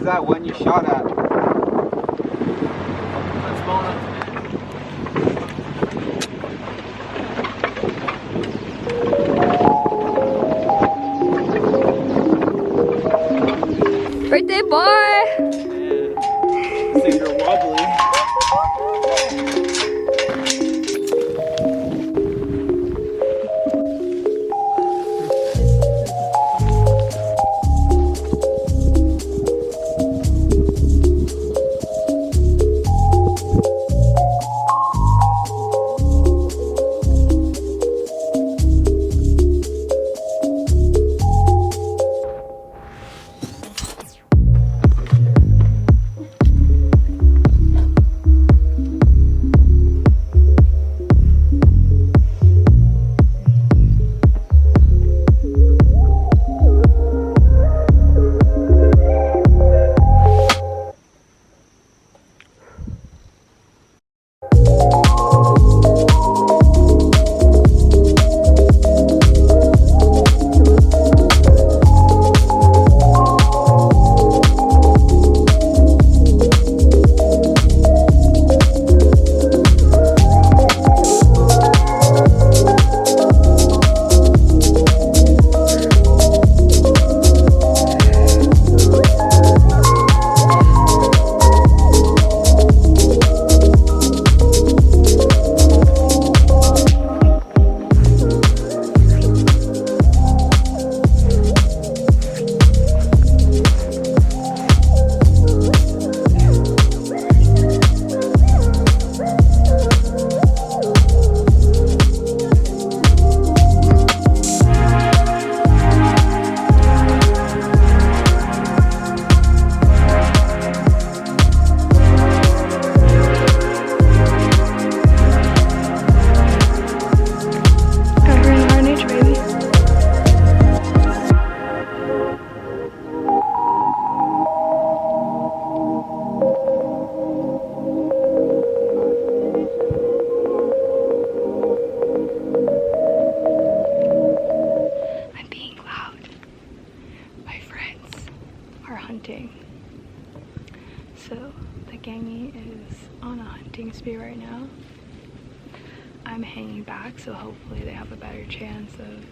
that one you shot at? That's small enough to hit. Birthday boy! Yeah. So you're wobbly. So the gangy is on a hunting spree right now. I'm hanging back, so hopefully they have a better chance of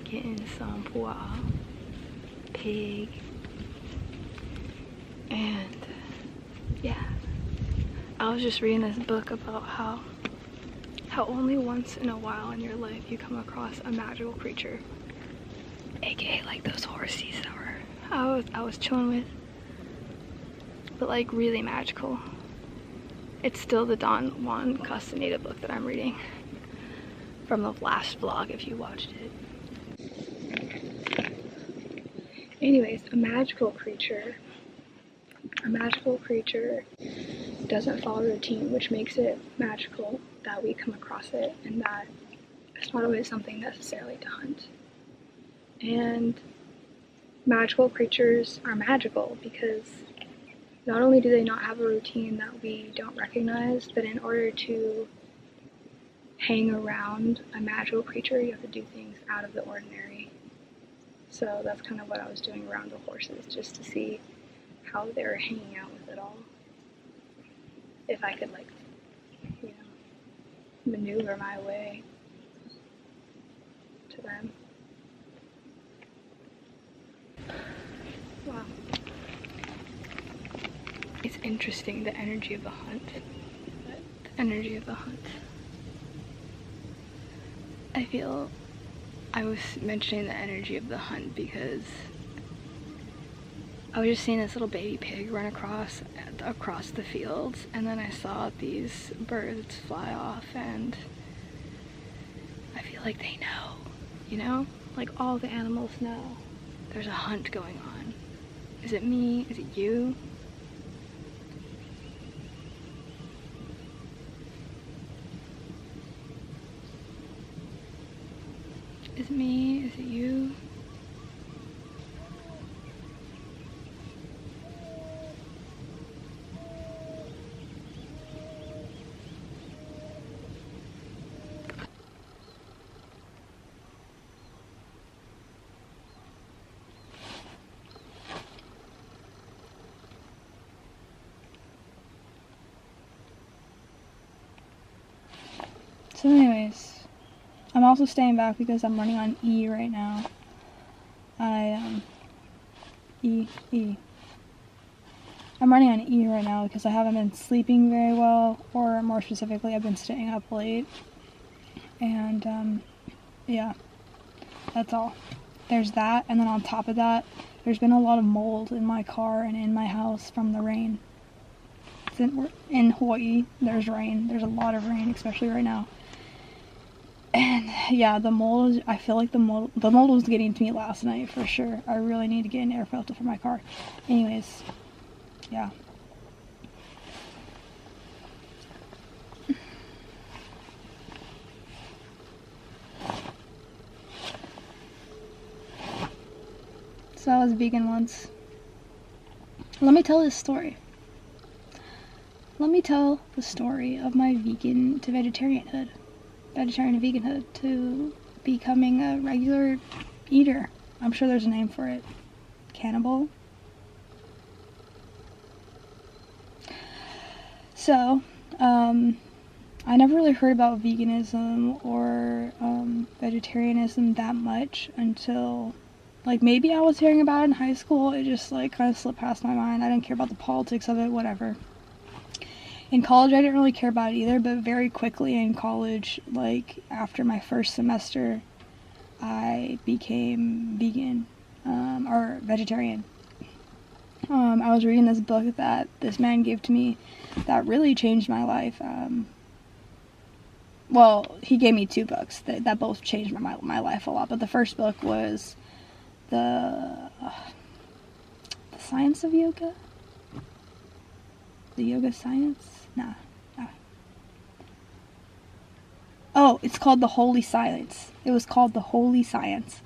getting some pua'a, pig, and yeah. I was just reading this book about how only once in a while in your life you come across a magical creature, aka like those horsies that I was chilling with, but like really magical. It's still the Don Juan Castaneda book that I'm reading from the last vlog if you watched it. Anyways, a magical creature doesn't follow routine, which makes it magical that we come across it and that it's not always something necessarily to hunt. And magical creatures are magical because not only do they not have a routine that we don't recognize, but in order to hang around a magical creature, you have to do things out of the ordinary. So that's kind of what I was doing around the horses, just to see how they were hanging out with it all. If I could, like, you know, maneuver my way to them. Wow. It's interesting, the energy of the hunt. The energy of the hunt. I feel I was mentioning the energy of the hunt because I was just seeing this little baby pig run across the fields, and then I saw these birds fly off, and I feel like they know, you know? Like all the animals know there's a hunt going on. Is it me? Is it you? Is it me? Is it you? So anyways, I'm also staying back because I'm running on E right now. I'm running on E right now because I haven't been sleeping very well, or more specifically, I've been staying up late. And, yeah, that's all. There's that, and then on top of that, there's been a lot of mold in my car and in my house from the rain. In Hawaii, there's rain. There's a lot of rain, especially right now. And yeah, the mold, I feel like the mold was getting to me last night for sure. I really need to get an air filter for my car. Anyways, yeah. So I was vegan once. Let me tell this story. Let me tell the story of my vegan to vegetarian to veganhood, to becoming a regular eater. I'm sure there's a name for it. Cannibal? So, I never really heard about veganism or vegetarianism that much until, like, maybe I was hearing about it in high school. It just, like, kind of slipped past my mind. I didn't care about the politics of it, whatever. In college, I didn't really care about it either, but very quickly in college, like, after my first semester, I became vegan, or vegetarian. I was reading this book that this man gave to me that really changed my life. Well, he gave me two books that both changed my life a lot, but the first book was the Science of Yoga? The Yoga Science? Nah. Oh, it's called The Holy Silence. It was called The Holy Science.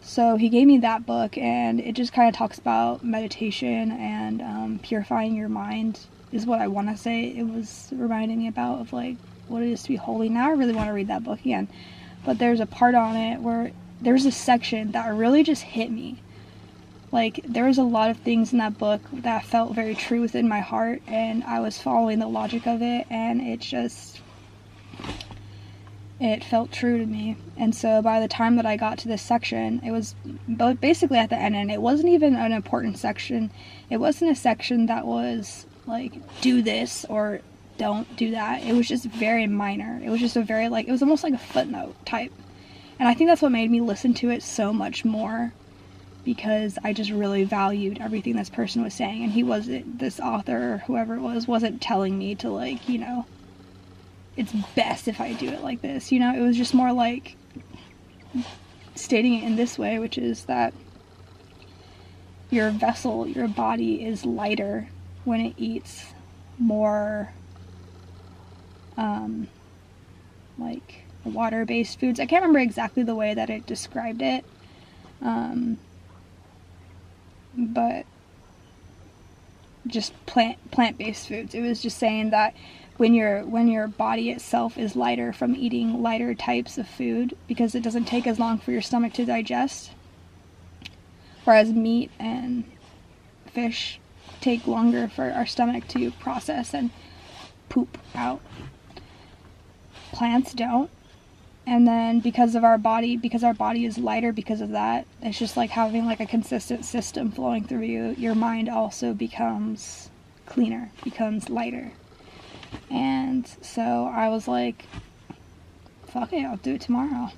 So he gave me that book, and it just kind of talks about meditation and purifying your mind, is what I want to say. It was reminding me about of, like, what it is to be holy. Now I really want to read that book again. But there's a part on it where there's a section that really just hit me. Like, there was a lot of things in that book that felt very true within my heart, and I was following the logic of it, and it felt true to me. And so by the time that I got to this section, it was basically at the end, and it wasn't even an important section. It wasn't a section that was like, do this or don't do that. It was just very minor. It was just a very, like, it was almost like a footnote type. And I think that's what made me listen to it so much more, because I just really valued everything this person was saying. And he wasn't, this author or whoever it was, wasn't telling me to, like, you know, it's best if I do it like this, you know. It was just more like stating it in this way, which is that your vessel, your body is lighter when it eats more like water-based foods. I can't remember exactly the way that it described it, but just plant-based foods. It was just saying that when your body itself is lighter from eating lighter types of food, because it doesn't take as long for your stomach to digest, whereas meat and fish take longer for our stomach to process and poop out. Plants don't. And then because our body is lighter because of that, it's just like having like a consistent system flowing through you. Your mind also becomes cleaner, becomes lighter. And so I was like, fuck it, I'll do it tomorrow.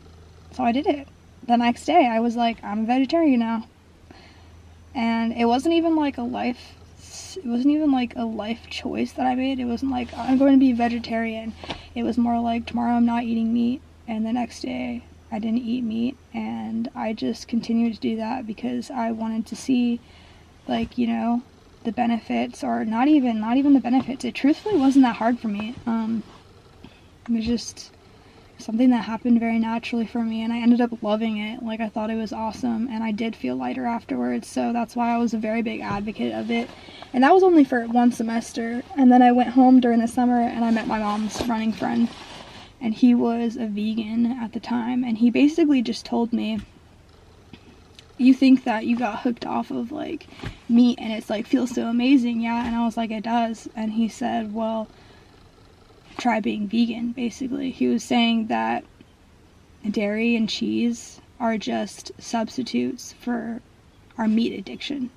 So I did it. The next day I was like, I'm a vegetarian now. And it wasn't even like a life choice that I made. It wasn't like, I'm going to be vegetarian. It was more like, tomorrow I'm not eating meat. And the next day I didn't eat meat, and I just continued to do that because I wanted to see, like, you know, the benefits, or not even the benefits. It truthfully wasn't that hard for me. It was just something that happened very naturally for me, and I ended up loving it. Like, I thought it was awesome, and I did feel lighter afterwards, so that's why I was a very big advocate of it. And that was only for one semester, and then I went home during the summer and I met my mom's running friend, and he was a vegan at the time, and he basically just told me, you think that you got hooked off of, like, meat and it's, like, feels so amazing, yeah? And I was like, it does. And he said, well, try being vegan, basically. He was saying that dairy and cheese are just substitutes for our meat addiction.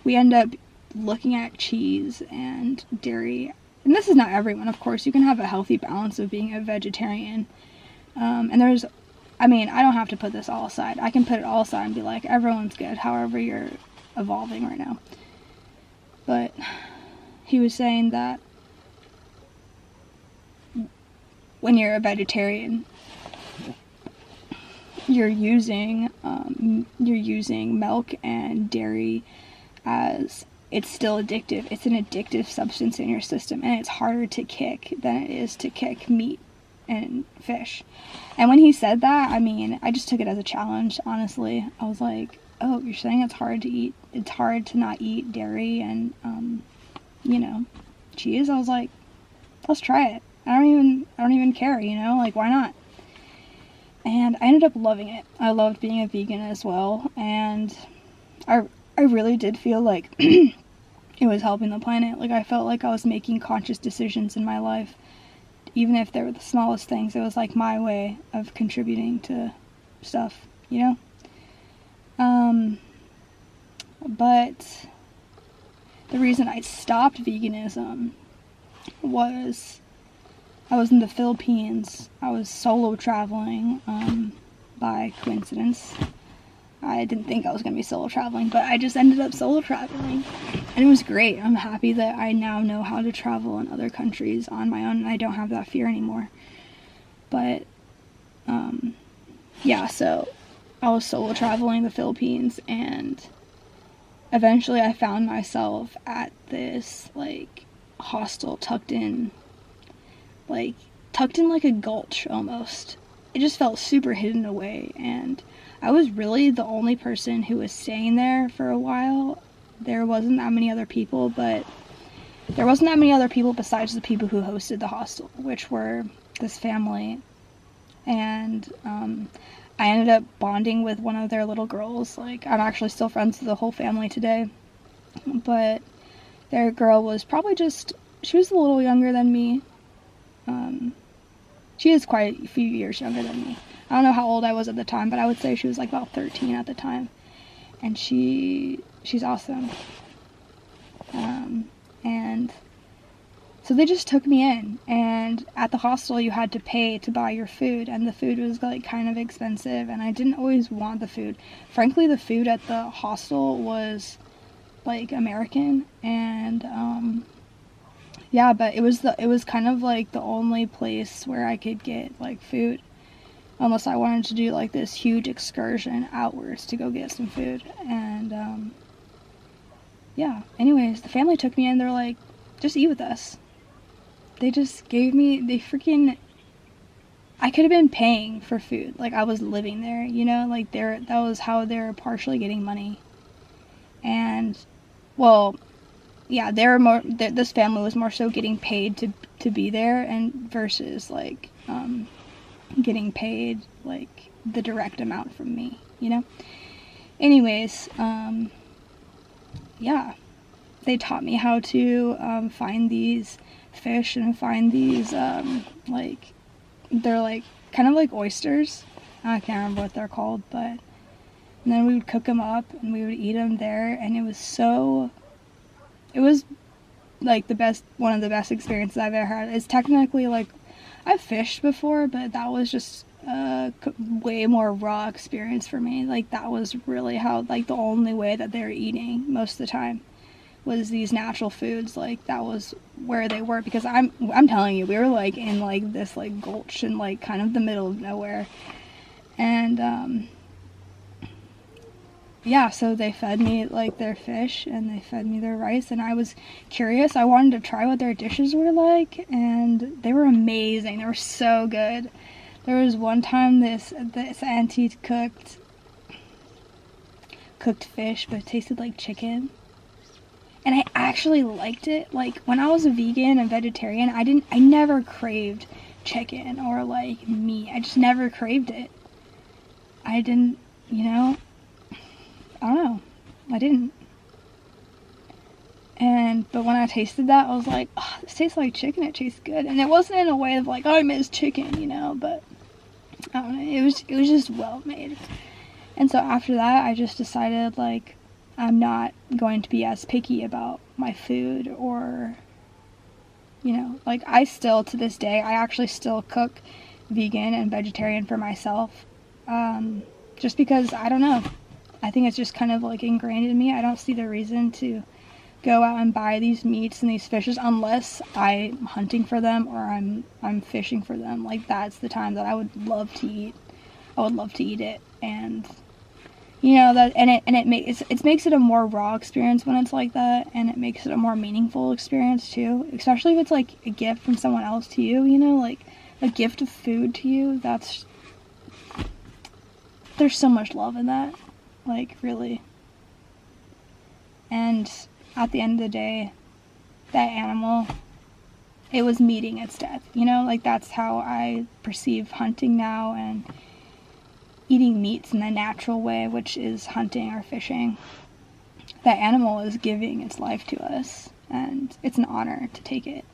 We end up looking at cheese and dairy, and this is not everyone, of course. You can have a healthy balance of being a vegetarian. And there's, I mean, I don't have to put this all aside. I can put it all aside and be like, everyone's good, however you're evolving right now. But he was saying that when you're a vegetarian, you're using milk and dairy as, it's still addictive. It's an addictive substance in your system, and it's harder to kick than it is to kick meat and fish. And when he said that, I mean, I just took it as a challenge, honestly. I was like, oh, you're saying it's hard to not eat dairy and cheese? I was like, let's try it. I don't even care, like, why not? And I ended up loving it. I loved being a vegan as well, and I really did feel like it was helping the planet. Like, I felt like I was making conscious decisions in my life, even if they were the smallest things. It was like my way of contributing to stuff, But the reason I stopped veganism was I was in the Philippines. I was solo traveling by coincidence. I didn't think I was going to be solo traveling, but I just ended up solo traveling. And it was great. I'm happy that I now know how to travel in other countries on my own, and I don't have that fear anymore. But, so I was solo traveling the Philippines, and eventually I found myself at this, hostel tucked in like a gulch almost. It just felt super hidden away, and I was really the only person who was staying there for a while. There wasn't that many other people, besides the people who hosted the hostel, which were this family. And I ended up bonding with one of their little girls. I'm actually still friends with the whole family today. But their girl was probably she was a little younger than me. She is quite a few years younger than me. I don't know how old I was at the time, but I would say she was about 13 at the time. And she's awesome. And so they just took me in, and at the hostel you had to pay to buy your food, and the food was kind of expensive, and I didn't always want the food. Frankly, the food at the hostel was American, and but it was kind of the only place where I could get food, unless I wanted to do this huge excursion outwards to go get some food. And anyways, the family took me in. They're like, just eat with us. They just gave me, I could have been paying for food. I was living there, that was how they're partially getting money. And, well, yeah, this family was more so getting paid to be there, and versus, getting paid, the direct amount from me, Anyways, they taught me how to find these fish and find these they're kind of like oysters. I can't remember what they're called, and then we would cook them up and we would eat them there, and it was one of the best experiences I've ever had. It's technically I've fished before, but that was just a way more raw experience for me. That was really how the only way that they were eating most of the time was these natural foods. That was where they were, because I'm telling you, we were in this gulch in kind of the middle of nowhere. And so they fed me their fish, and they fed me their rice, and I was curious. I wanted to try what their dishes were like, and they were amazing. They were so good. There was one time this auntie cooked fish, but it tasted like chicken. And I actually liked it. When I was a vegan and vegetarian, I never craved chicken or meat. I just never craved it. I didn't, I don't know. I didn't. But when I tasted that, I was like, oh, this tastes like chicken. It tastes good. And it wasn't in a way of like, oh, I miss chicken, you know, but I don't know. It was just well made. And so after that, I just decided, like, I'm not going to be as picky about my food, or, you know, like, I still, to this day, I actually still cook vegan and vegetarian for myself. Just because, I don't know. I think it's just kind of, like, ingrained in me. I don't see the reason to go out and buy these meats and these fishes unless I'm hunting for them or I'm fishing for them. Like, that's the time that I would love to eat. I would love to eat it. And you know, that, and it makes it a more raw experience when it's like that, and it makes it a more meaningful experience too, especially if it's like a gift from someone else to you, you know, like a gift of food to you. There's so much love in that, like, really. And at the end of the day, that animal, it was meeting its death, you know, like, that's how I perceive hunting now, and eating meats in the natural way, which is hunting or fishing. That animal is giving its life to us, and it's an honor to take it.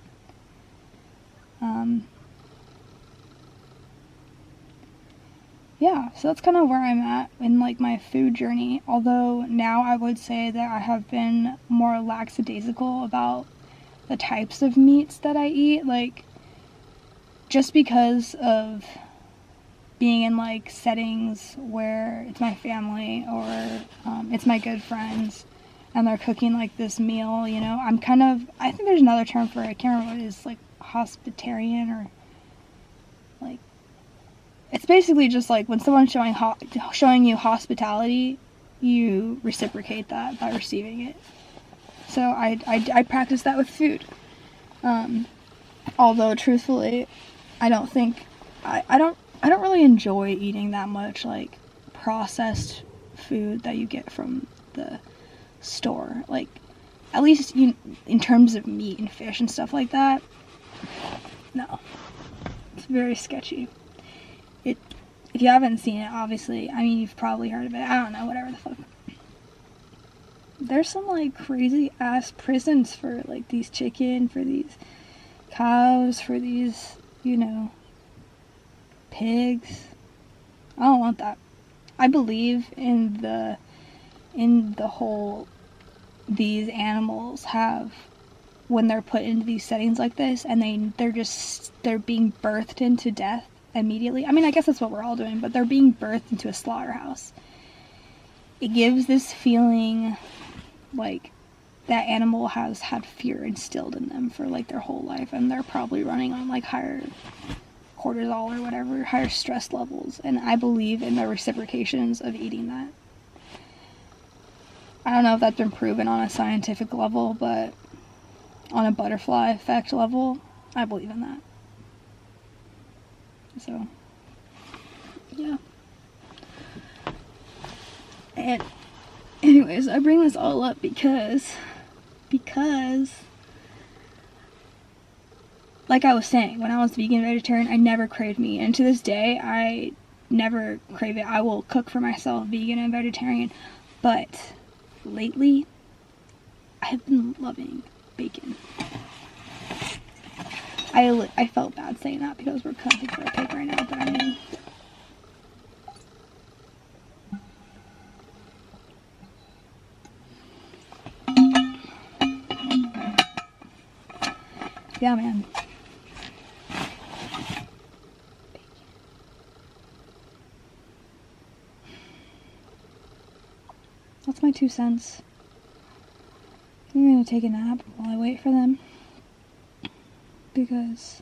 Yeah, so that's kind of where I'm at in, like, my food journey, although now I would say that I have been more lackadaisical about the types of meats that I eat, like, just because of being in, like, settings where it's my family or it's my good friends and they're cooking, like, this meal, you know, I think there's another term for it, I can't remember what it is, like, hospitarian, or, like, it's basically just, like, when someone's showing you hospitality, you reciprocate that by receiving it. So I practice that with food. Although, truthfully, I don't think, I don't really enjoy eating that much, like, processed food that you get from the store. Like, at least in terms of meat and fish and stuff like that, no. It's very sketchy. If you haven't seen it, obviously, I mean, you've probably heard of it. I don't know, whatever the fuck. There's some, like, crazy-ass prisons for, like, these chicken, for these cows, for these, you know, pigs. I don't want that. I believe in the whole, these animals have, when they're put into these settings like this, and they're being birthed into death immediately. I mean, I guess that's what we're all doing, but they're being birthed into a slaughterhouse. It gives this feeling like that animal has had fear instilled in them for, like, their whole life, and they're probably running on, like, higher cortisol or whatever, higher stress levels, and I believe in the reciprocations of eating that. I don't know if that's been proven on a scientific level, but on a butterfly effect level, I believe in that. So, yeah. And anyways, I bring this all up because like I was saying, when I was vegan and vegetarian, I never craved meat, and to this day, I never crave it. I will cook for myself, vegan and vegetarian, but lately, I have been loving bacon. I felt bad saying that because we're cooking for a pig right now, but I mean, yeah, man. That's my 2 cents. I'm gonna take a nap while I wait for them. Because